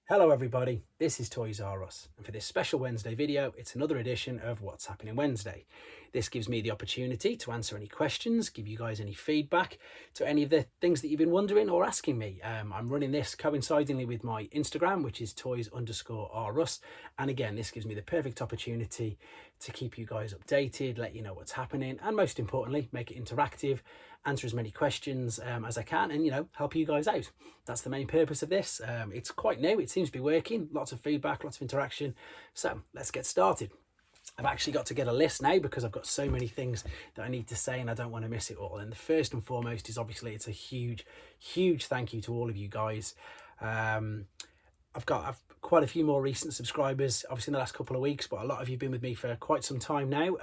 Hello everybody, this is Toys R Us, and for this special Wednesday video, it's another edition of What's Happening Wednesday. This gives me the opportunity to answer any questions, give you guys any feedback to any of the things that you've been wondering or asking me. I'm running this coincidingly with my Instagram, which is toys_rus, and again, this gives me the perfect opportunity to keep you guys updated, let you know what's happening, and most importantly, make it interactive, answer as many questions as I can, and help you guys out. That's the main purpose of this. It's quite new, it seems to be working, lots of feedback, lots of interaction, so let's get started. I've actually got to get a list now because I've got so many things that I need to say and I don't want to miss it all. And the first and foremost is obviously it's a huge thank you to all of you guys. I've quite a few more recent subscribers, obviously in the last couple of weeks, but a lot of you have been with me for quite some time now.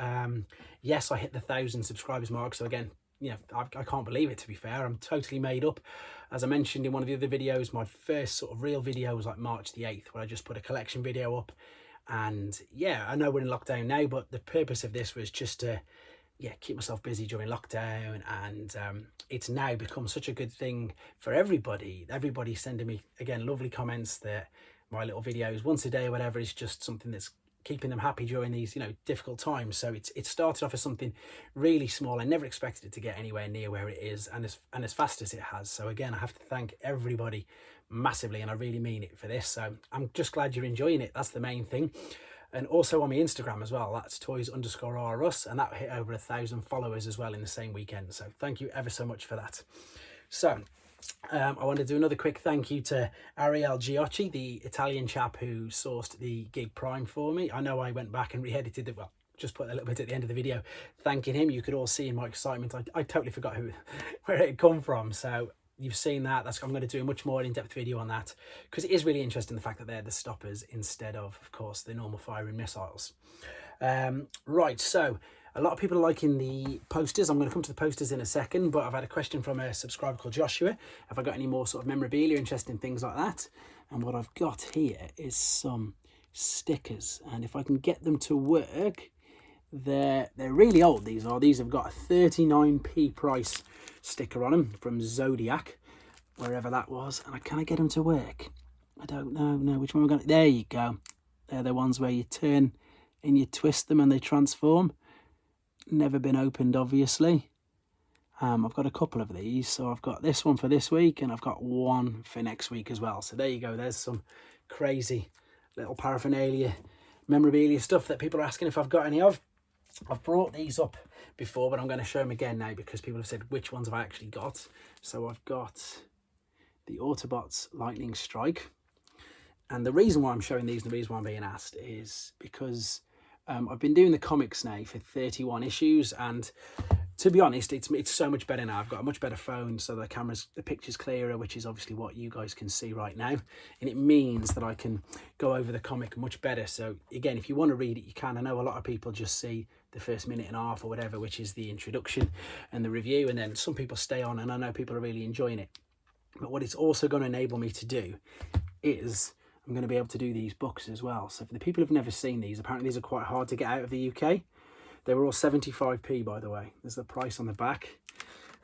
Yes, I hit the 1,000 subscribers mark, so again, I can't believe it, to be fair. I'm totally made up. As I mentioned in one of the other videos, my first sort of real video was like March the 8th, where I just put a collection video up. And yeah, I know we're in lockdown now, but the purpose of this was just to keep myself busy during lockdown. And it's now become such a good thing for everybody. Everybody's sending me, again, lovely comments that my little videos once a day or whatever is just something that's keeping them happy during these difficult times. So it started off as something really small. I never expected it to get anywhere near where it is and as fast as it has. So again, I have to thank everybody massively, and I really mean it for this. So I'm just glad you're enjoying it. That's the main thing. And also on my Instagram as well, that's toys_rus, and that hit over 1,000 followers as well in the same weekend. So thank you ever so much for that. So I want to do another quick thank you to Ariel Giocci, the Italian chap who sourced the Gig Prime for me. I know I went back and re-edited it, well, just put a little bit at the end of the video thanking him. You could all see in my excitement, I totally forgot where it had come from. So you've seen that. I'm going to do a much more in-depth video on that because it is really interesting, the fact that they're the stoppers instead of course, the normal firing missiles. Right, so a lot of people are liking the posters. I'm going to come to the posters in a second, but I've had a question from a subscriber called Joshua. Have I got any more sort of memorabilia, interesting things like that? And what I've got here is some stickers, and if I can get them to work, they're really old. These have got a 39p price sticker on them from Zodiac, wherever that was. And can I get them to work? I don't know which one we're going to. There you go. They're the ones where you turn and you twist them and they transform. Never been opened, obviously. I've got a couple of these, so I've got this one for this week and I've got one for next week as well. So there you go. There's some crazy little paraphernalia, memorabilia stuff that people are asking if I've got any of. I've brought these up before, but I'm going to show them again now because people have said which ones have I actually got. So I've got the Autobots Lightning Strike, and the reason why I'm showing these and the reason why I'm being asked is because I've been doing the comics now for 31 issues, and to be honest, it's so much better now. I've got a much better phone, so the picture's clearer, which is obviously what you guys can see right now, and it means that I can go over the comic much better. So again, if you want to read it, you can. I know a lot of people just see the first minute and a half or whatever, which is the introduction and the review, and then some people stay on, and I know people are really enjoying it. But what it's also going to enable me to do is I'm going to be able to do these books as well. So for the people who've never seen these, apparently these are quite hard to get out of the UK. They were all 75p, by the way. There's the price on the back.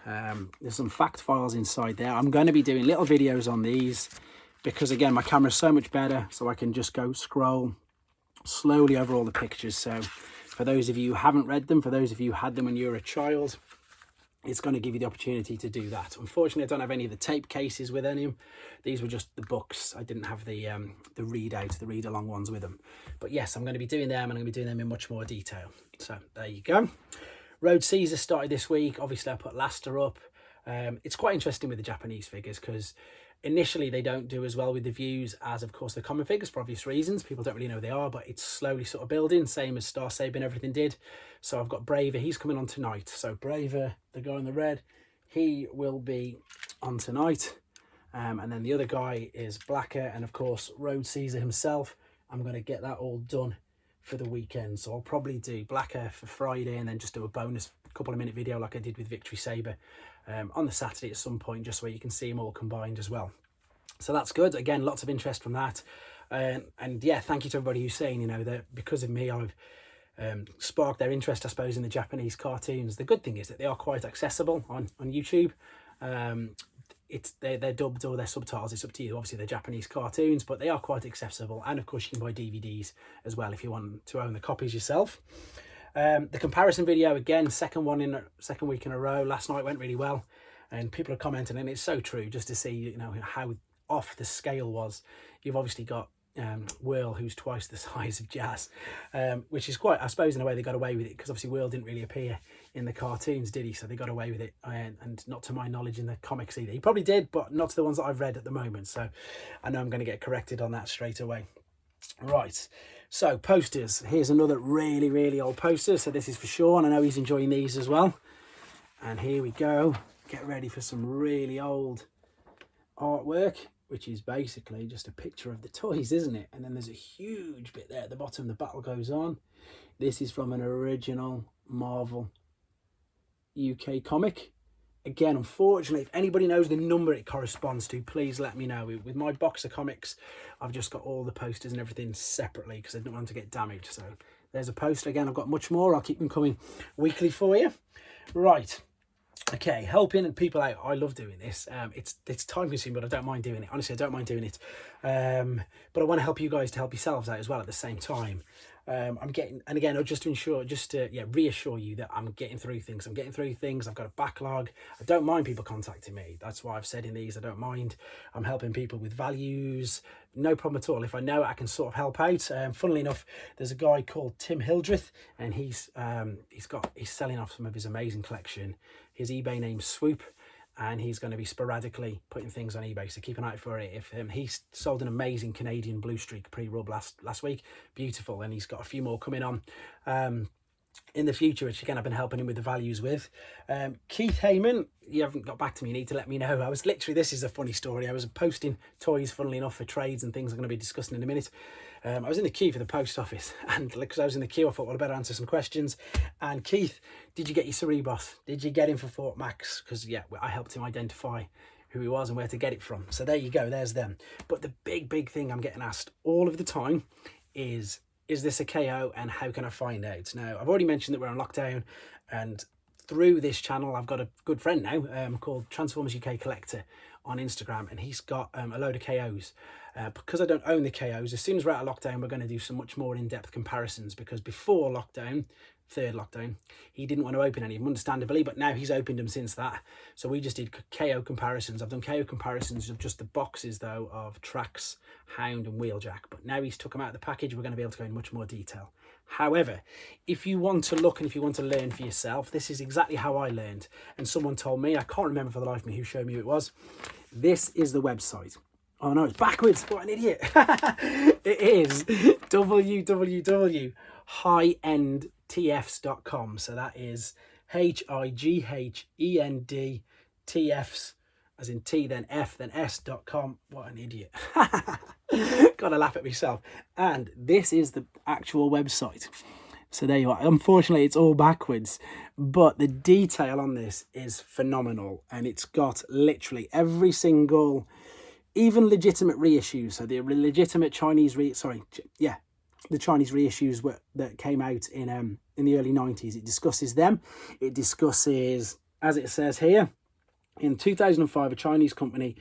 There's some fact files inside there. I'm going to be doing little videos on these because, again, my camera's so much better, so I can just go scroll slowly over all the pictures. So for those of you who haven't read them, for those of you who had them when you were a child, it's going to give you the opportunity to do that. Unfortunately, I don't have any of the tape cases with any of them. These were just the books. I didn't have the readouts, the read-along ones with them. But yes, I'm going to be doing them, and I'm going to be doing them in much more detail. So there you go. Road Caesar started this week. Obviously, I put Laster up. It's quite interesting with the Japanese figures because initially they don't do as well with the views as, of course, the common figures for obvious reasons. People don't really know who they are, but it's slowly sort of building, same as Star Saber and everything did. So I've got Braver. He's coming on tonight. So Braver, the guy in the red, he will be on tonight. And then the other guy is Blacker, and of course Road Caesar himself. I'm going to get that all done for the weekend, so I'll probably do Blacker for Friday and then just do a bonus couple of minute video like I did with Victory Saber on the Saturday at some point, just where you can see them all combined as well. So that's good. Again, lots of interest from that, and yeah, thank you to everybody who's saying that because of me I've sparked their interest, I suppose, in the Japanese cartoons. The good thing is that they are quite accessible on YouTube. they're dubbed or they're subtitles. It's up to you. Obviously, they're Japanese cartoons, but they are quite accessible. And of course, you can buy DVDs as well if you want to own the copies yourself. The comparison video, again, second week in a row. Last night went really well, and people are commenting, and it's so true, just to see, you know, how off the scale was. You've obviously got Whirl, who's twice the size of Jazz, which is quite, I suppose, in a way they got away with it, because obviously Whirl didn't really appear in the cartoons, did he? So they got away with it, and not to my knowledge in the comics either. He probably did, but not to the ones that I've read at the moment. So I know I'm going to get corrected on that straight away. Right, so posters. Here's another really, really old poster. So this is for Sean. I know he's enjoying these as well. And here we go. Get ready for some really old artwork, which is basically just a picture of the toys, isn't it? And then there's a huge bit there at the bottom. The battle goes on. This is from an original Marvel UK comic. Again, unfortunately, if anybody knows the number it corresponds to, please let me know. With my box of comics, I've just got all the posters and everything separately because I don't want them to get damaged. So there's a poster. Again, I've got much more. I'll keep them coming weekly for you. Right. Okay, helping people out. I love doing this. It's time consuming, but I don't mind doing it. Honestly, I don't mind doing it. But I want to help you guys to help yourselves out as well at the same time. I'm getting, and again, just to reassure you that I'm getting through things. I've got a backlog. I don't mind people contacting me. That's why I've said in these, I don't mind. I'm helping people with values. No problem at all. If I know it, I can sort of help out. Funnily enough, there's a guy called Tim Hildreth, and he's selling off some of his amazing collection. His eBay name's Swoop, and he's going to be sporadically putting things on eBay, so keep an eye out for it. If he sold an amazing Canadian Blue Streak pre-rub last week, beautiful, and he's got a few more coming on in the future, which again I've been helping him with the values with. Keith Heyman, you haven't got back to me, you need to let me know. This is a funny story. I was posting toys, funnily enough, for trades and things I'm going to be discussing in a minute. I was in the queue for the post office, and because I was in the queue, I thought, well, I better answer some questions. And Keith, did you get your Cerebos? Did you get him for Fort Max? Because yeah, I helped him identify who he was and where to get it from. So there you go, there's them. But the big thing I'm getting asked all of the time is this a KO, and how can I find out? Now, I've already mentioned that we're on lockdown, and through this channel, I've got a good friend now called Transformers UK Collector on Instagram, and he's got a load of KOs. Because I don't own the KOs, as soon as we're out of lockdown, we're going to do some much more in-depth comparisons, because before lockdown, third lockdown, he didn't want to open any of them, understandably, but now he's opened them since that. So we just did KO comparisons. I've done KO comparisons of just the boxes, though, of Trax, Hound and Wheeljack, but now he's took them out of the package. We're going to be able to go in much more detail. However, if you want to look and if you want to learn for yourself, this is exactly how I learned. And someone told me, I can't remember for the life of me who showed me who it was. This is the website. Oh no, it's backwards. What an idiot. It is www.highendtfs.com. So that is HIGHENDTFs, as in T, then F, then S.com. What an idiot. Gotta laugh at myself. And this is the actual website. So there you are. Unfortunately, it's all backwards, but the detail on this is phenomenal. And it's got literally every single, even legitimate reissues. So the legitimate Chinese the Chinese reissues that came out in the early 90s. It discusses them. It discusses, as it says here, in 2005, a Chinese company,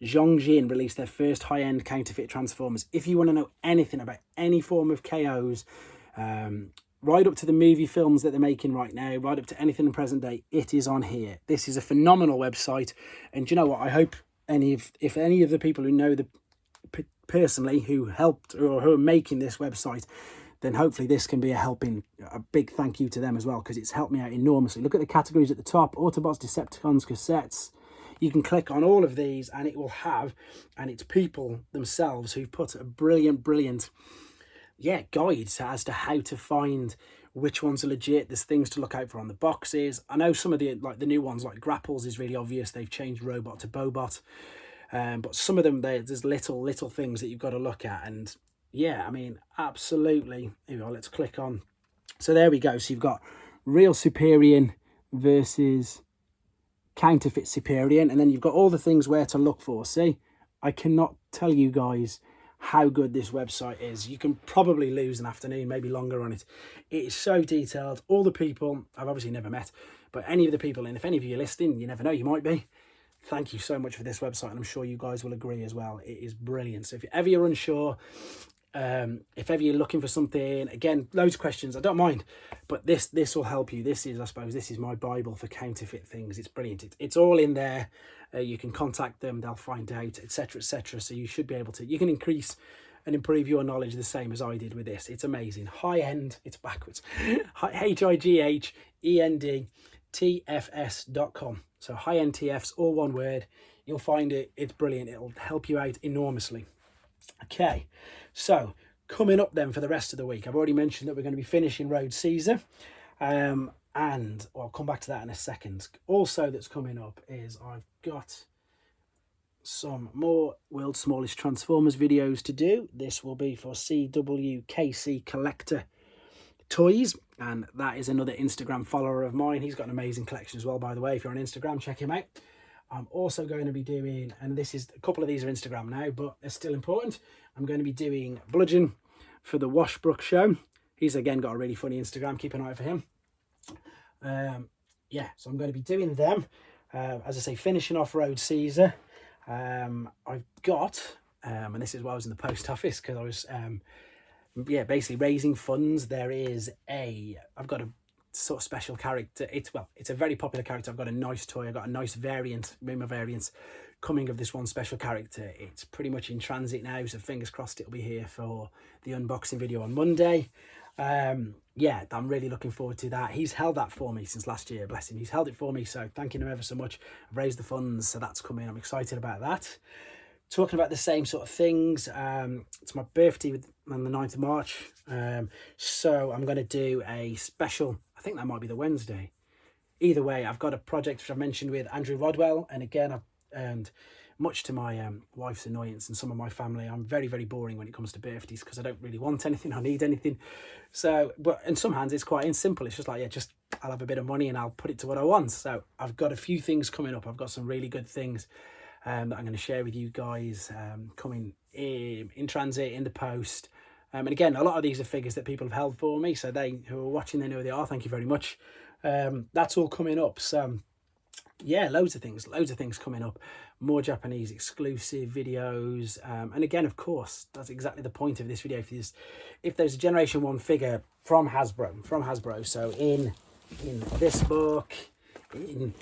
Zhongjin, released their first high-end counterfeit Transformers. If you want to know anything about any form of KOs, right up to the movie films that they're making right now, right up to anything in present day, it is on here. This is a phenomenal website. And do you know what? I hope if any of the people who know personally who helped or who are making this website, then hopefully this can be a big thank you to them as well, because it's helped me out enormously. Look at the categories at the top: Autobots, Decepticons, cassettes. You can click on all of these and it will have, and it's people themselves who've put a brilliant guides as to how to find which ones are legit. There's things to look out for on the boxes. I know some of the new ones, like Grapples, is really obvious. They've changed Robot to Bobot. But some of them, there's little things that you've got to look at. And yeah, I mean, absolutely. Here we go, let's click on. So there we go. So you've got real Superior versus counterfeit Superior. And then you've got all the things where to look for. See, I cannot tell you guys how good this website is. You can probably lose an afternoon, maybe longer on it. It is so detailed. All the people I've obviously never met, but any of the people, and if any of you are listening, you never know, you might be. thank you so much for this website, and I'm sure you guys will agree as well. It is brilliant. So if ever you're unsure, if ever you're looking for something, again, loads of questions, I don't mind, but this will help you. This is, I suppose, this is my Bible for counterfeit things. It's brilliant. It's all in there. You can contact them, they'll find out, etc., etc. So you should be able to, you can increase and improve your knowledge the same as I did with this. It's amazing. High end, it's backwards. HIGHENDTFS.com. So high end TFs, all one word. You'll find it. It's brilliant. It'll help you out enormously. Okay, so coming up then for the rest of the week, I've already mentioned that we're going to be finishing Road Caesar, and I'll come back to that in a second. Also that's coming up is I've got some more World's Smallest Transformers videos to do. This will be for CWKC Collector Toys, and that is another Instagram follower of mine. He's got an amazing collection as well, by the way. If you're on Instagram, check him out. I'm also going to be doing, and this is, a couple of these are Instagram now, but they're still important. I'm going to be doing Bludgeon for the Washbrook show. He's again got a really funny Instagram. Keep an eye out for him. Yeah, so I'm going to be doing them. As I say, finishing off Road Caesar. I've got, and this is why I was in the post office, because I was, basically raising funds. I've got a sort of special character. It's a very popular character. I've got a nice toy. I've got a nice variant, Rimmer variants coming of this one special character. It's pretty much in transit now, so fingers crossed it'll be here for the unboxing video on Monday. Yeah, I'm really looking forward to that. He's held that for me since last year, bless him. He's held it for me, so thanking him ever so much. I've raised the funds, so that's coming. I'm excited about that. Talking about the same sort of things, it's my birthday on the 9th of March, so I'm going to do a special, I think that might be the Wednesday. Either way, I've got a project which I've mentioned with Andrew Rodwell, and again, and much to my wife's annoyance and some of my family, I'm very, very boring when it comes to birthdays, because I don't really want anything, I need anything. So, but in some hands, it's quite simple. It's just like, yeah, I'll have a bit of money and I'll put it to what I want. So I've got a few things coming up. I've got some really good things that I'm going to share with you guys, coming in transit, in the post. And again, a lot of these are figures that people have held for me, so they who are watching, they know who they are. Thank you very much. That's all coming up. So yeah, loads of things coming up. More Japanese exclusive videos, and again, of course, that's exactly the point of this video. If there's a Generation 1 figure from Hasbro, so in this book, in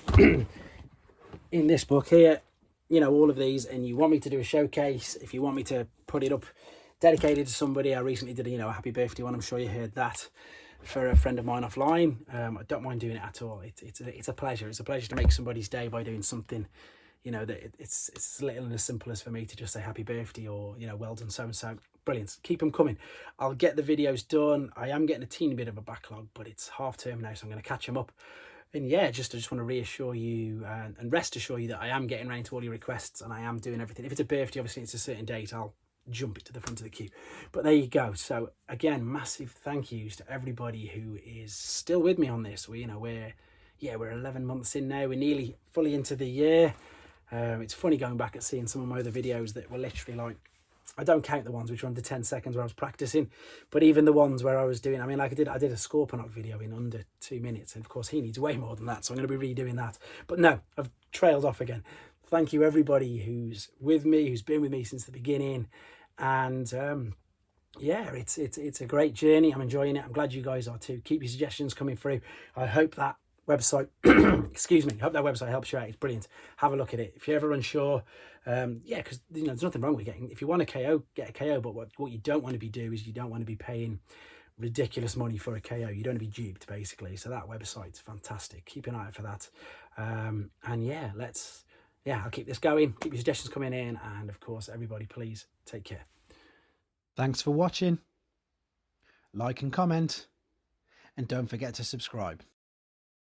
in this book here, you know, all of these, and you want me to do a showcase, if you want me to put it up dedicated to somebody, I recently did a happy birthday one. I'm sure you heard that, for a friend of mine offline. I don't mind doing it at all. It's a pleasure. It's a pleasure to make somebody's day by doing something, that it's as little and as simple as for me to just say happy birthday, or well done so and so. Brilliant. Keep them coming. I'll get the videos done. I am getting a teeny bit of a backlog, but it's half term now, so I'm going to catch them up. And yeah, I just want to reassure you and rest assure you that I am getting around to all your requests, and I am doing everything. If it's a birthday, obviously it's a certain date, I'll jump it to the front of the queue. But there you go. So again, massive thank yous to everybody who is still with me on this. We're 11 months in now. We're nearly fully into the year. It's funny going back and seeing some of my other videos that were literally like, I don't count the ones which were under 10 seconds where I was practicing, but even the ones where I was doing, I did a Scorponok video in under 2 minutes, and of course he needs way more than that, so I'm going to be redoing that. But no, I've trailed off again. Thank you everybody who's with me, who's been with me since the beginning, and yeah, it's a great journey. I'm enjoying it. I'm glad you guys are too. Keep your suggestions coming through. I hope that website excuse me, I hope that website helps you out. It's brilliant. Have a look at it if you're ever unsure. Because there's nothing wrong with getting, if you want a KO, get a KO, but what you don't want to be doing is you don't want to be paying ridiculous money for a KO. You don't want to be duped, basically. So that website's fantastic. Keep an eye out for that. And yeah, I'll keep this going. Keep your suggestions coming in, and of course, everybody, please take care. Thanks for watching. Like and comment, and don't forget to subscribe.